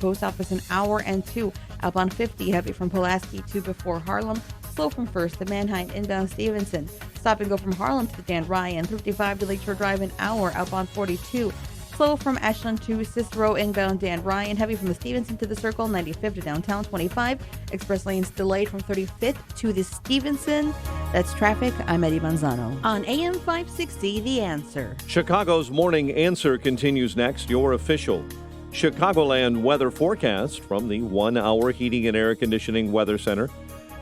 Post Office, an hour and 2. Outbound 50, heavy from Pulaski to before Harlem. Slow from First to Manheim, inbound Stevenson. Stop and go from Harlem to the Dan Ryan. 55 to Lakeshore Drive, an hour. Outbound 42. Slow from Ashland to Cicero, inbound Dan Ryan. Heavy from the Stevenson to the Circle, 95th to downtown, 25. Express lanes delayed from 35th to the Stevenson. That's traffic. I'm Eddie Manzano. On AM 560, The Answer. Chicago's Morning Answer continues next. Your official Chicagoland weather forecast from the 1 Hour Heating and Air Conditioning Weather Center.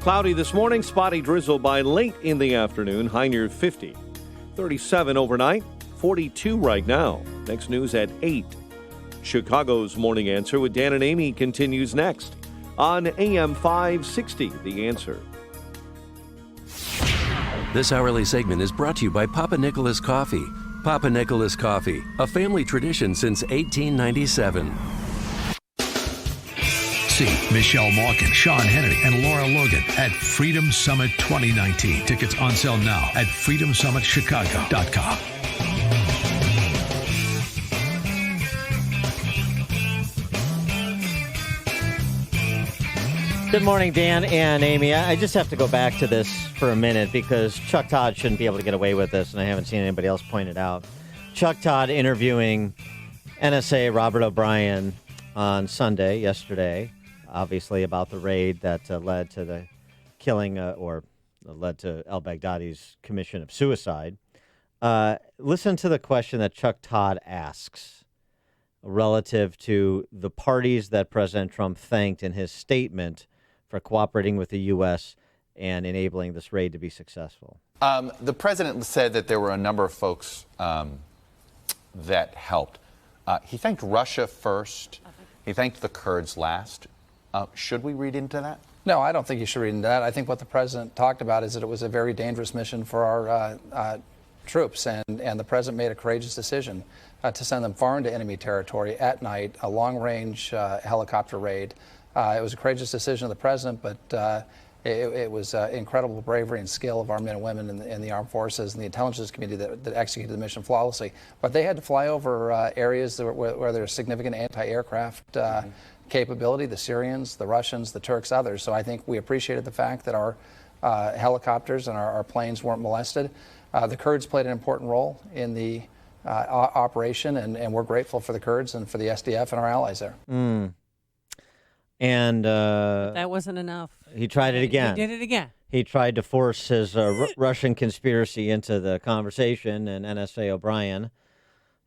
Cloudy this morning, spotty drizzle by late in the afternoon, high near 50. 37 overnight, 42 right now. Next news at 8. Chicago's Morning Answer with Dan and Amy continues next on AM 560, The Answer. This hourly segment is brought to you by Papa Nicholas Coffee. Papa Nicholas Coffee, a family tradition since 1897. See Michelle Malkin, Sean Hannity, and Laura Logan at Freedom Summit 2019. Tickets on sale now at freedomsummitchicago.com. Good morning, Dan and Amy. I just have to go back to this for a minute because Chuck Todd shouldn't be able to get away with this, and I haven't seen anybody else point it out. Chuck Todd interviewing NSA Robert O'Brien on Sunday, yesterday, obviously about the raid that led to the killing or led to al-Baghdadi's commission of suicide. Listen to the question that Chuck Todd asks relative to the parties that President Trump thanked in his statement for cooperating with the U.S. and enabling this raid to be successful. The president said that there were a number of folks that helped. He thanked Russia first. He thanked the Kurds last. Should we read into that? No, I don't think you should read into that. I think what the president talked about is that it was a very dangerous mission for our troops, and the president made a courageous decision to send them far into enemy territory at night, a long-range helicopter raid. It was a courageous decision of the president, but it was incredible bravery and skill of our men and women in the armed forces and the intelligence community that executed the mission flawlessly. But they had to fly over areas where there's significant anti-aircraft capability, the Syrians, the Russians, the Turks, others. So I think we appreciated the fact that our helicopters and our planes weren't molested. The Kurds played an important role in the operation, and we're grateful for the Kurds and for the SDF and our allies there. And that wasn't enough. He tried it again. He did it again. He tried to force his Russian conspiracy into the conversation, and NSA O'Brien,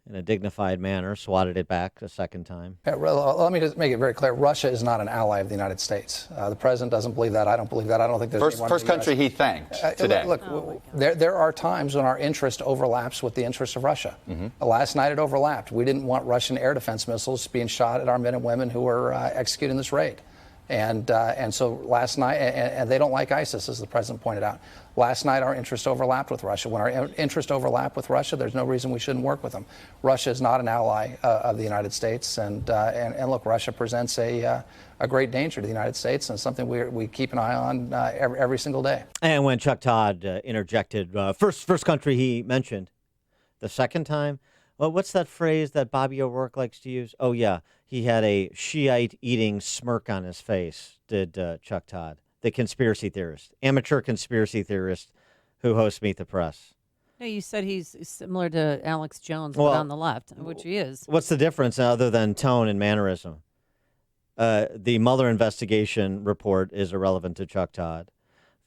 in a dignified manner, swatted it back a second time. Let me just make it very clear. Russia is not an ally of the United States. The president doesn't believe that. I don't believe that. I don't think there's first country he thanked today. Look, there are times when our interest overlaps with the interest of Russia. Last night it overlapped. We didn't want Russian air defense missiles being shot at our men and women who were executing this raid. And so last night, and they don't like ISIS, as the president pointed out. Last night, our interest overlapped with Russia. When our interest overlapped with Russia, there's no reason we shouldn't work with them. Russia is not an ally of the United States, and look, Russia presents a great danger to the United States, and something we keep an eye on every single day. And when Chuck Todd interjected, first country he mentioned, the second time, well, what's that phrase that Bobby O'Rourke likes to use? Oh, yeah. He had a Shiite-eating smirk on his face, did Chuck Todd, the conspiracy theorist, amateur conspiracy theorist who hosts Meet the Press. No, you said he's similar to Alex Jones, but on the left, which he is. What's the difference other than tone and mannerism? The Mueller investigation report is irrelevant to Chuck Todd.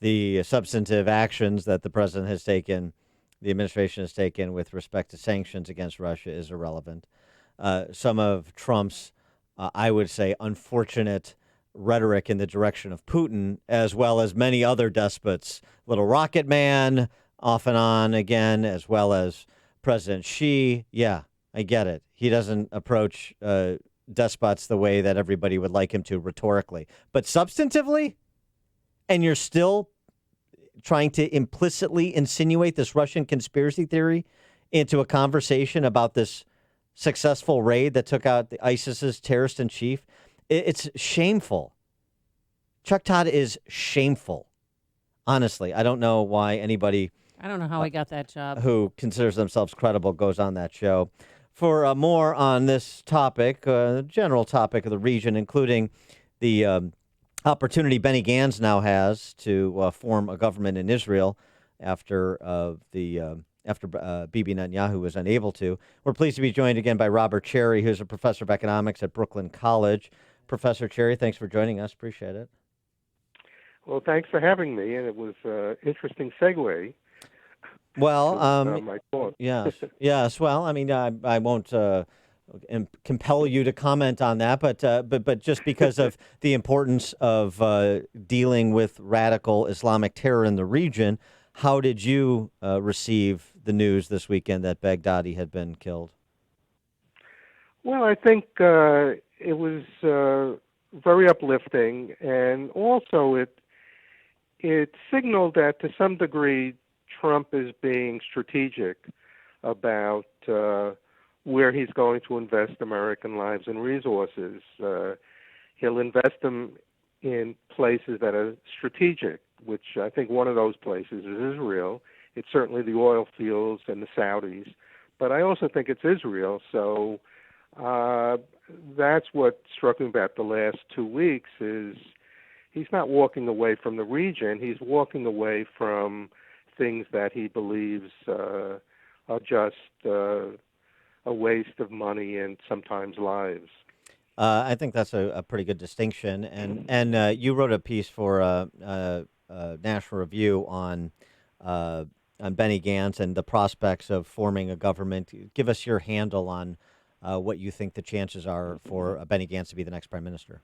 The substantive actions that the president has taken, the administration has taken with respect to sanctions against Russia is irrelevant. Some of Trump's, I would say, unfortunate rhetoric in the direction of Putin, as well as many other despots, Little Rocket Man, off and on again, as well as President Xi. Yeah, I get it. He doesn't approach despots the way that everybody would like him to rhetorically. But substantively, and you're still trying to implicitly insinuate this Russian conspiracy theory into a conversation about this successful raid that took out the ISIS's terrorist in chief. It's shameful. Chuck Todd is shameful. Honestly, I don't know why anybody I don't know how he got that job. who considers themselves credible goes on that show. For more on this topic, the general topic of the region, including the opportunity Benny Gantz now has to form a government in Israel after Bibi Netanyahu was unable to. We're pleased to be joined again by Robert Cherry, who's a professor of economics at Brooklyn College. Professor Cherry, thanks for joining us. Appreciate it. Well, thanks for having me, and it was an interesting segue. Well, my thought. yes. Well, I mean, I won't compel you to comment on that, but just because of the importance of dealing with radical Islamic terror in the region, how did you receive the news this weekend that Baghdadi had been killed? Well, I think it was very uplifting, and also it signaled that to some degree Trump is being strategic about where he's going to invest American lives and resources. He'll invest them in places that are strategic, which I think one of those places is Israel. It's certainly the oil fields and the Saudis, but I also think it's Israel. So that's what struck me about the last 2 weeks is he's not walking away from the region. He's walking away from things that he believes are just a waste of money and sometimes lives. I think that's a pretty good distinction. And you wrote a piece for National Review on Benny Gantz and the prospects of forming a government. Give us your handle on what you think the chances are for Benny Gantz to be the next prime minister.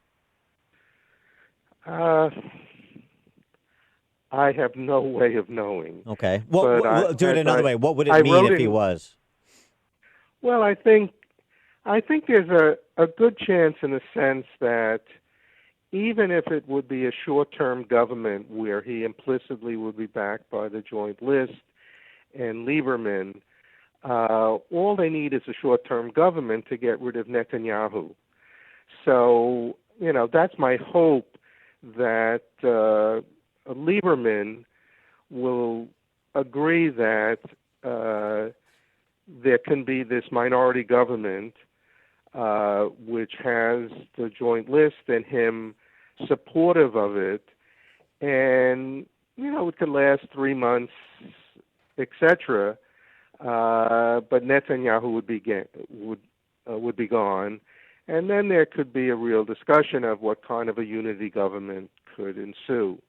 I have no way of knowing. Okay. Well, do it another way. What would it mean if he was? Well, I think there's a good chance in the sense that even if it would be a short-term government where he implicitly would be backed by the Joint List and Lieberman, all they need is a short-term government to get rid of Netanyahu. So, that's my hope that Lieberman will agree that there can be this minority government which has the Joint List and him supportive of it, and it could last 3 months, etc. But Netanyahu would be gone, and then there could be a real discussion of what kind of a unity government could ensue.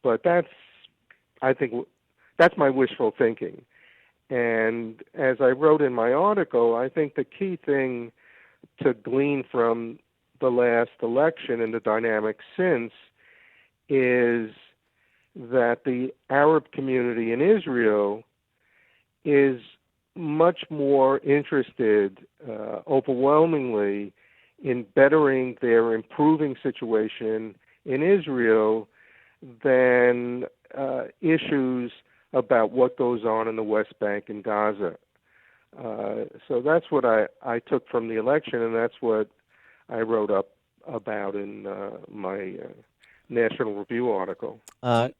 But I think that's my wishful thinking. And as I wrote in my article, I think the key thing to glean from the last election and the dynamics since is that the Arab community in Israel is much more interested, overwhelmingly, in bettering their improving situation in Israel than issues about what goes on in the West Bank and Gaza. So that's what I took from the election, and that's what I wrote up about in my National Review article. Do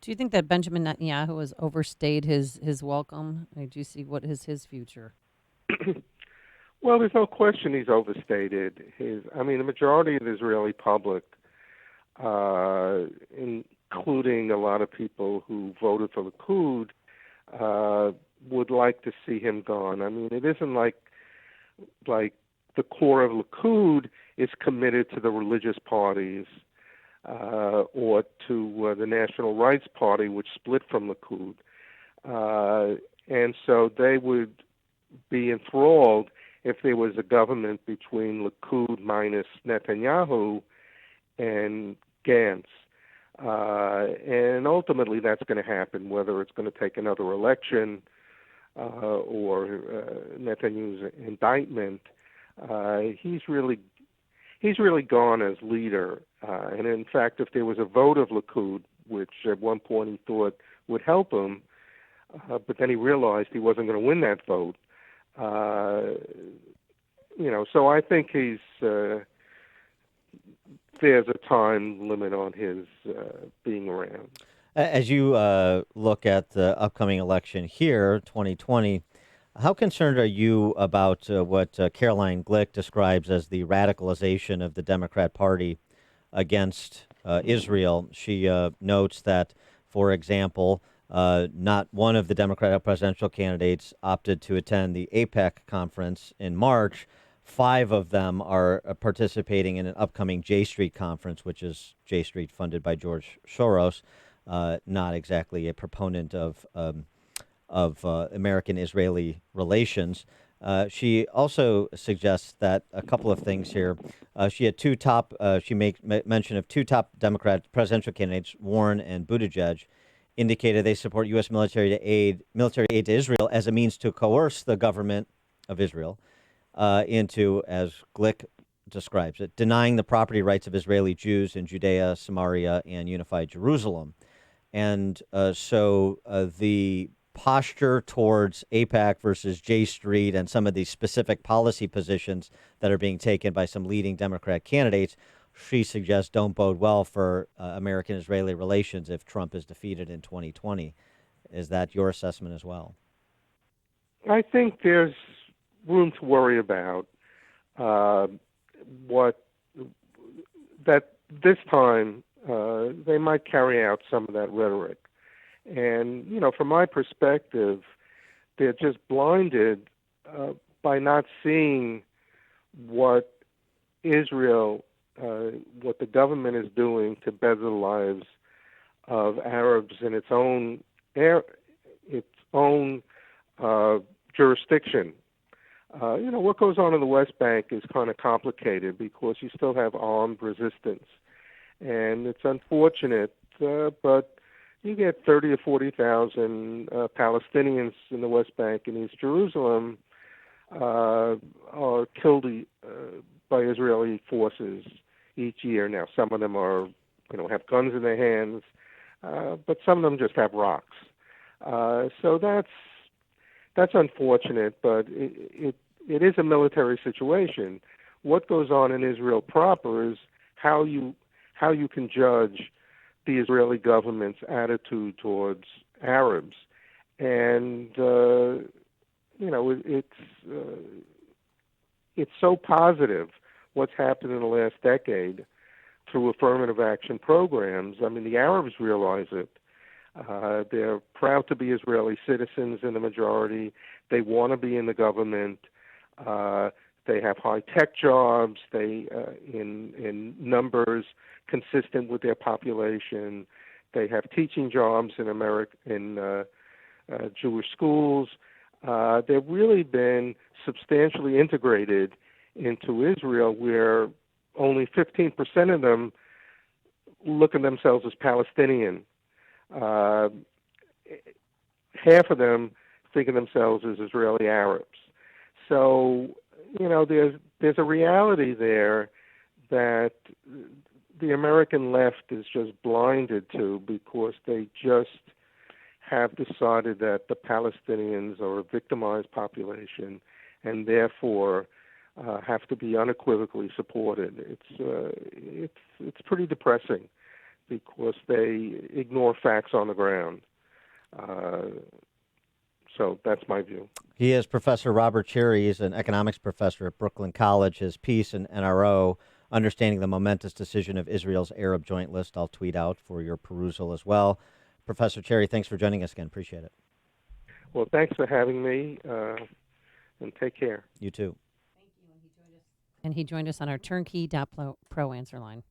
you think that Benjamin Netanyahu has overstayed his welcome? Do you see what is his future? Well, there's no question he's overstated. The majority of the Israeli public, including a lot of people who voted for Likud, would like to see him gone. It isn't like the core of Likud is committed to the religious parties or to the National Rights Party, which split from Likud. And so they would be enthralled if there was a government between Likud minus Netanyahu and Gantz. And ultimately that's going to happen, whether it's going to take another election or Netanyahu's indictment. He's really gone as leader. And in fact, if there was a vote of Likud, which at one point he thought would help him, but then he realized he wasn't going to win that vote. So I think there's a time limit on his being around. As you look at the upcoming election here, 2020, How concerned are you about what Caroline Glick describes as the radicalization of the Democrat Party against Israel? She notes that, for example, not one of the Democratic presidential candidates opted to attend the APEC conference in March. 5 of them are participating in an upcoming J Street conference, which is J Street funded by George Soros, not exactly a proponent of American-Israeli relations. She also suggests that a couple of things here. She had she makes mention of 2 top Democrat presidential candidates, Warren and Buttigieg, indicated they support U.S. military aid to Israel as a means to coerce the government of Israel into, as Glick describes it, denying the property rights of Israeli Jews in Judea, Samaria, and unified Jerusalem. And so the posture towards AIPAC versus J Street and some of these specific policy positions that are being taken by some leading Democrat candidates, she suggests don't bode well for American-Israeli relations if Trump is defeated in 2020. Is that your assessment as well? I think there's room to worry about what that this time they might carry out some of that rhetoric. And, from my perspective, they're just blinded by not seeing what Israel, what the government is doing to better the lives of Arabs in its own jurisdiction. What goes on in the West Bank is kind of complicated because you still have armed resistance. And it's unfortunate, but you get 30 or 40,000 Palestinians in the West Bank and East Jerusalem are killed by Israeli forces each year. Now, some of them are, have guns in their hands, but some of them just have rocks. So that's unfortunate, but it is a military situation. What goes on in Israel proper is how you can judge the Israeli government's attitude towards Arabs, and it's so positive what's happened in the last decade through affirmative action programs. I mean, the Arabs realize it. They're proud to be Israeli citizens in the majority. They want to be in the government. They have high-tech jobs. They, in numbers consistent with their population. They have teaching jobs in Jewish schools. They've really been substantially integrated into Israel, where only 15% of them look at themselves as Palestinian. Half of them think of themselves as Israeli Arabs. So, there's a reality there that the American left is just blinded to because they just have decided that the Palestinians are a victimized population and therefore have to be unequivocally supported. It's pretty depressing because they ignore facts on the ground. So that's my view. He is Professor Robert Cherry. He's an economics professor at Brooklyn College. His piece in NRO, Understanding the Momentous Decision of Israel's Arab Joint List, I'll tweet out for your perusal as well. Professor Cherry, thanks for joining us again. Appreciate it. Well, thanks for having me, and take care. You too. And he joined us on our turnkey.pro answer line.